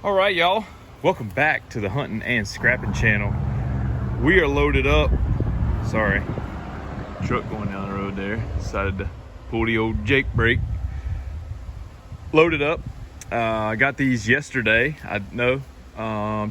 All right, y'all, welcome back to the hunting and scrapping channel. We are loaded up. Sorry, truck going down the road there, decided to pull the old Jake brake. Loaded up. I got these yesterday.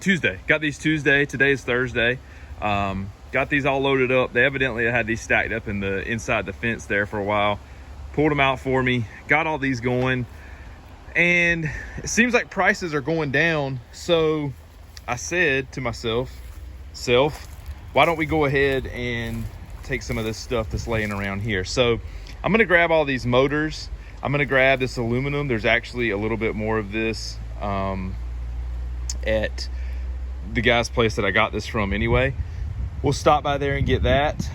Tuesday. Got these Tuesday. Today is Thursday. Got these all loaded up. They evidently had these stacked up in the inside the fence there for a while. Pulled them out for me. Got all these going. And it seems like prices are going down. So I said to myself, why don't we go ahead and take some of this stuff that's laying around here? So I'm gonna grab all these motors. I'm gonna grab this aluminum. There's actually a little bit more of this at the guy's place that I got this from anyway. We'll stop by there and get that.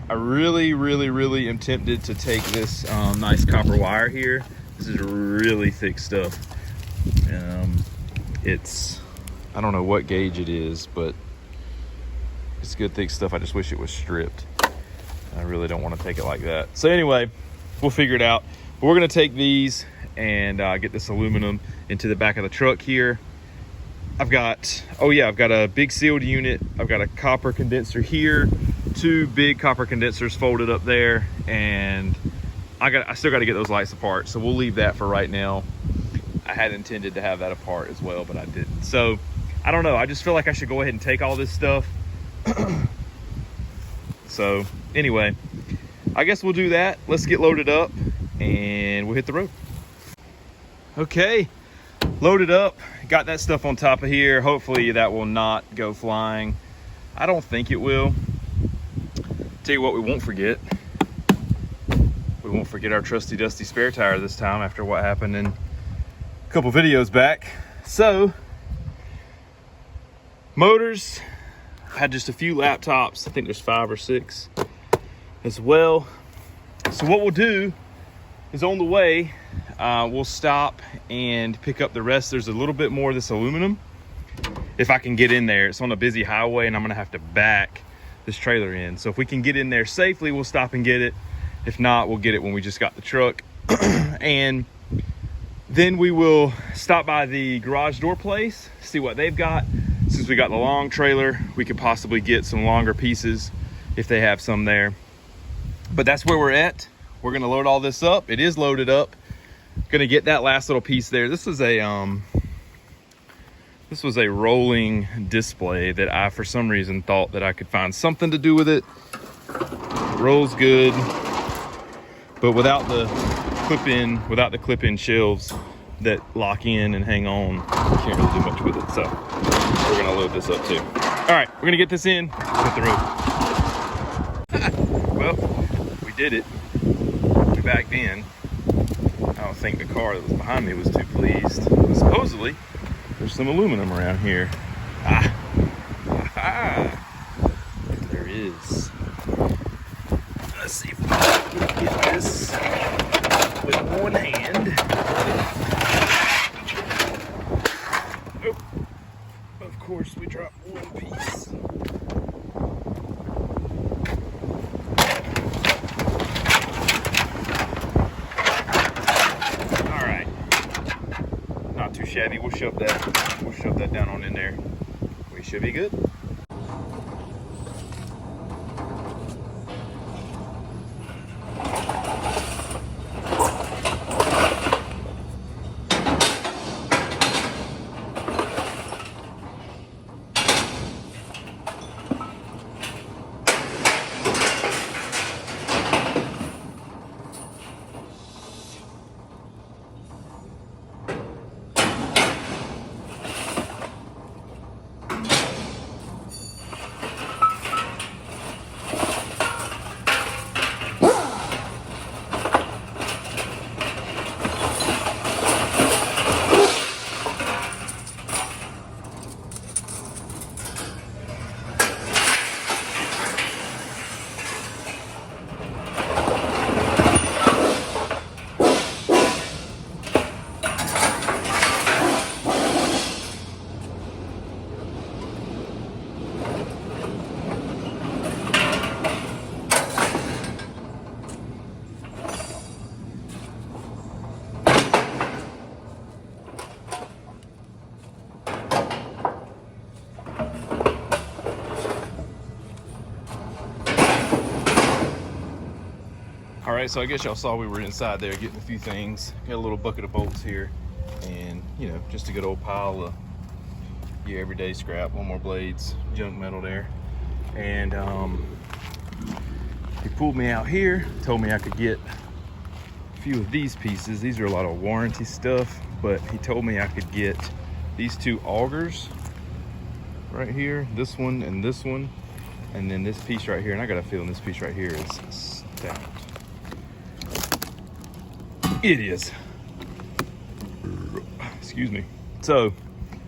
I really am tempted to take this nice copper wire here. This is really thick stuff. I don't know what gauge it is, but it's good thick stuff. I just wish it was stripped. I really don't want to take it like that. So anyway, we'll figure it out. But we're gonna take these and get this aluminum into the back of the truck here. I've got a big sealed unit. I've got a copper condenser here, 2 big copper condensers folded up there, and I still got to get those lights apart, so we'll leave that for right now. I had intended to have that apart as well, but I didn't. So I don't know, I just feel like I should go ahead and take all this stuff. So anyway, I guess we'll do that. Let's get loaded up and we'll hit the road. Okay, loaded up, got that stuff on top of here. Hopefully that will not go flying. I don't think it will. Tell you what, we won't forget. We won't forget our trusty dusty spare tire this time after what happened in a couple videos back. So motors, had just a few laptops. I think there's 5 or 6 as well. So what we'll do is on the way, we'll stop and pick up the rest. There's a little bit more of this aluminum. If I can get in there, it's on a busy highway and I'm gonna have to back this trailer in. So if we can get in there safely, we'll stop and get it. If not, we'll get it when we just got the truck. And then we will stop by the garage door place, see what they've got. Since we got the long trailer, we could possibly get some longer pieces if they have some there. But that's where we're at. We're gonna load all this up. It is loaded up. Gonna get that last little piece there. This was a rolling display that I, for some reason, thought that I could find something to do with it. It rolls good. But without the clip-in shelves that lock in and hang on, you can't really do much with it. So we're gonna load this up too. All right, we're gonna get this in, hit the road. Well, we did it. We backed in. I don't think the car that was behind me was too pleased. But supposedly, there's some aluminum around here. There is. Let's see if we can get this with one hand. Oh, of course we dropped one piece. All right, not too shabby. We'll shove that down on in there. We should be good. right, so I guess y'all saw we were inside there getting a few things. Got a little bucket of bolts here, and you know, just a good old pile of your everyday scrap. One more blades, junk metal there. And he pulled me out here, told me I could get a few of these pieces. These are a lot of warranty stuff, but he told me I could get these two augers right here, this one and this one, and then this piece right here. And I got a feeling this piece right here is stout. It is. Excuse me. So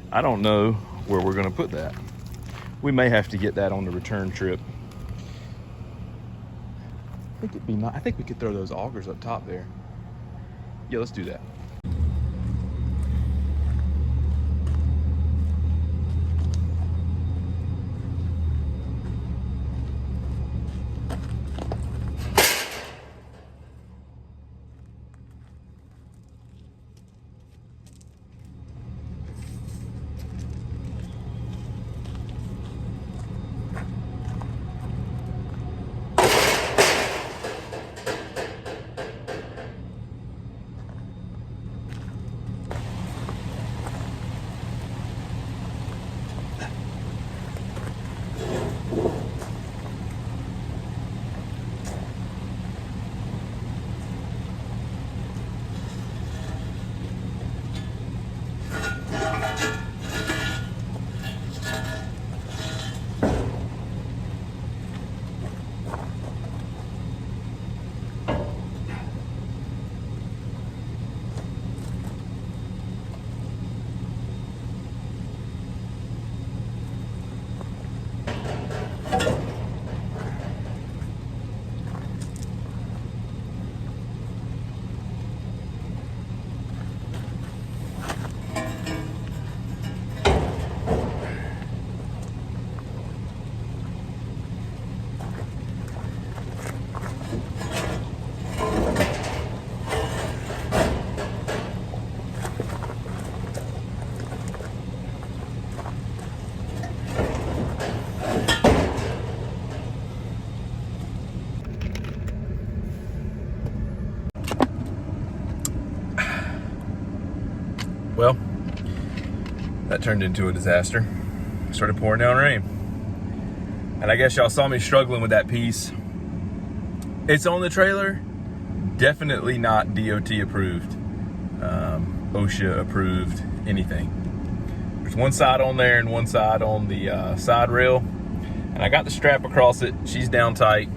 I don't know where we're gonna put that. We may have to get that on the return trip. I think it'd be nice. I think we could throw those augers up top there. Yeah, let's do that. Well, that turned into a disaster. It started pouring down rain. And I guess y'all saw me struggling with that piece. It's on the trailer. Definitely not DOT approved, OSHA approved, anything. There's one side on there and one side on the side rail. And I got the strap across it. She's down tight,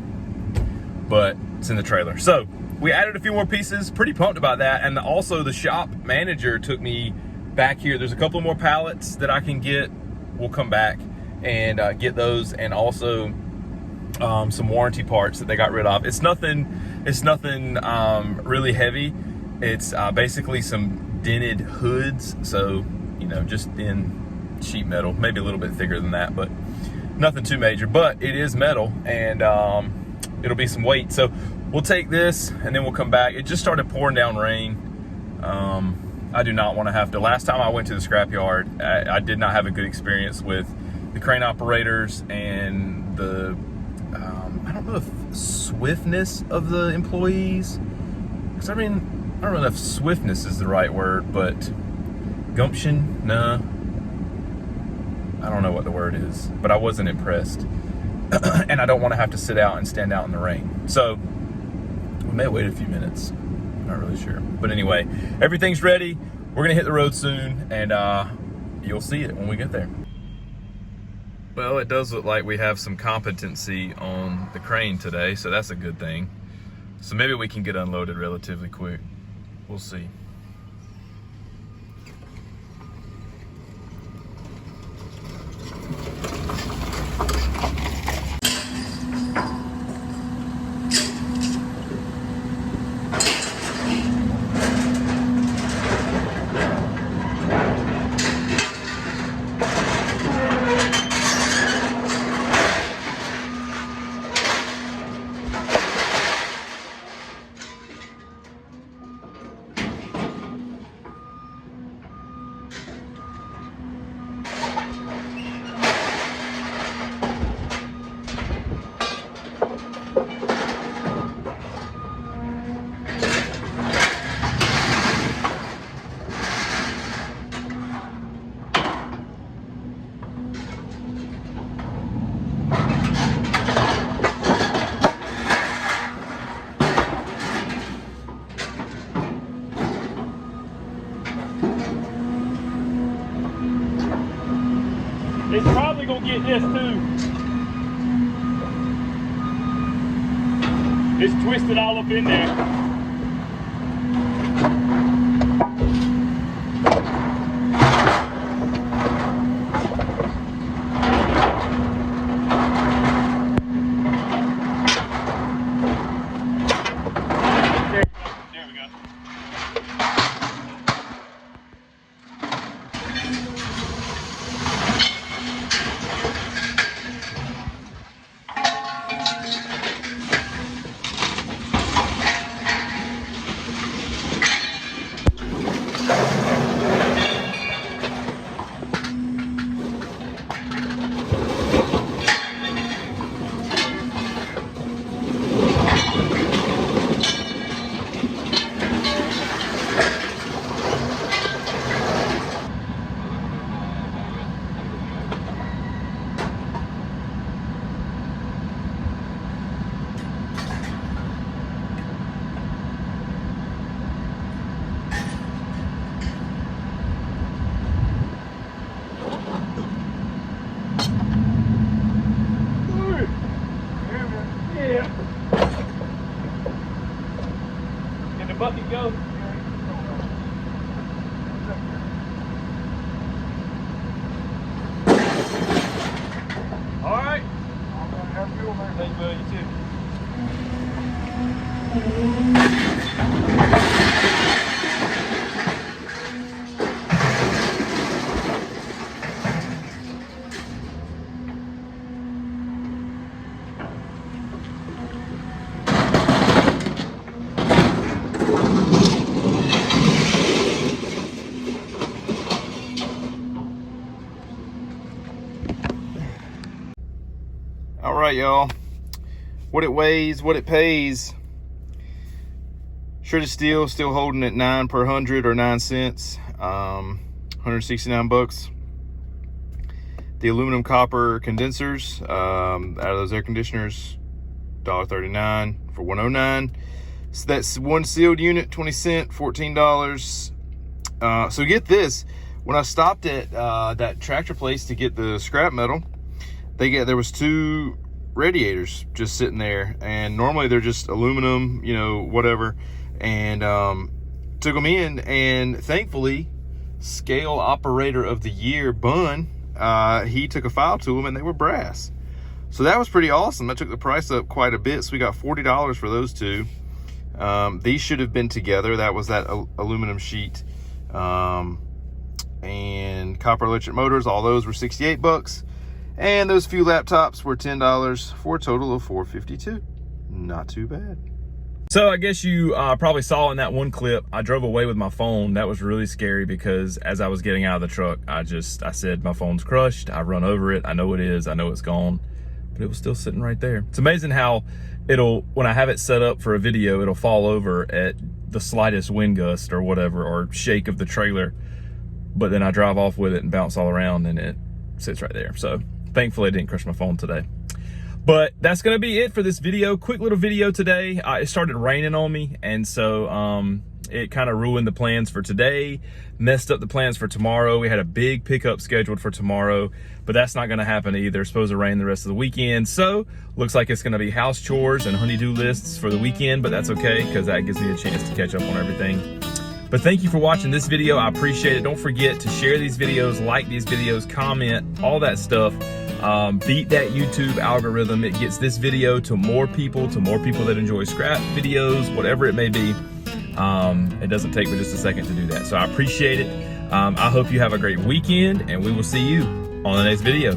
but it's in the trailer. So we added a few more pieces, pretty pumped about that. And also the shop manager took me back here. There's a couple more pallets that I can get. We'll come back and get those, and also some warranty parts that they got rid of. It's nothing really heavy. It's basically some dented hoods. So, you know, just in sheet metal, maybe a little bit thicker than that, but nothing too major. But it is metal, and it'll be some weight. So we'll take this and then we'll come back. It just started pouring down rain. I do not want to have to. Last time I went to the scrapyard, I did not have a good experience with the crane operators and the, I don't know if swiftness of the employees. Because I mean, I don't know if swiftness is the right word, but gumption, nah. I don't know what the word is, but I wasn't impressed. And I don't want to have to sit out and stand out in the rain. So we may wait a few minutes. Not really sure. But anyway, everything's ready. We're gonna hit the road soon, and you'll see it when we get there. Well, it does look like we have some competency on the crane today, so that's a good thing. So maybe we can get unloaded relatively quick. We'll see. It's probably gonna get this too. It's twisted all up in there. Can the bucket go? All right. I'm gonna have you over there. Thank you, bud. You too. All right, y'all. What it weighs, what it pays. Shredded steel still holding at 9 per 100 or 9 cents. 169 bucks. The aluminum copper condensers out of those air conditioners, $1.39 for 109. So that's one sealed unit, 20 cents, $14. So get this, when I stopped at that tractor place to get the scrap metal, there was 2 radiators just sitting there, and normally they're just aluminum, you know, whatever. And took them in, and thankfully, Scale Operator of the Year Bun, he took a file to them, and they were brass. So that was pretty awesome. That took the price up quite a bit. So we got $40 for those 2. These should have been together. That was that aluminum sheet. And copper electric motors, all those were 68 bucks. And those few laptops were $10 for a total of $452. Not too bad. So I guess you probably saw in that one clip, I drove away with my phone. That was really scary because as I was getting out of the truck, I said, my phone's crushed. I run over it. I know it is. I know it's gone, but it was still sitting right there. It's amazing how when I have it set up for a video, it'll fall over at the slightest wind gust or whatever, or shake of the trailer. But then I drive off with it and bounce all around and it sits right there. So thankfully I didn't crush my phone today. But that's gonna be it for this video. Quick little video today. It started raining on me, and so it kind of ruined the plans for today, messed up the plans for tomorrow. We had a big pickup scheduled for tomorrow, but that's not gonna happen either. It's supposed to rain the rest of the weekend. So looks like it's gonna be house chores and honey-do lists for the weekend, but that's okay, because that gives me a chance to catch up on everything. But thank you for watching this video. I appreciate it. Don't forget to share these videos, like these videos, comment, all that stuff. Beat that YouTube algorithm. It gets this video to more people that enjoy scrap videos, whatever it may be. It doesn't take me just a second to do that. So I appreciate it. I hope you have a great weekend, and we will see you on the next video.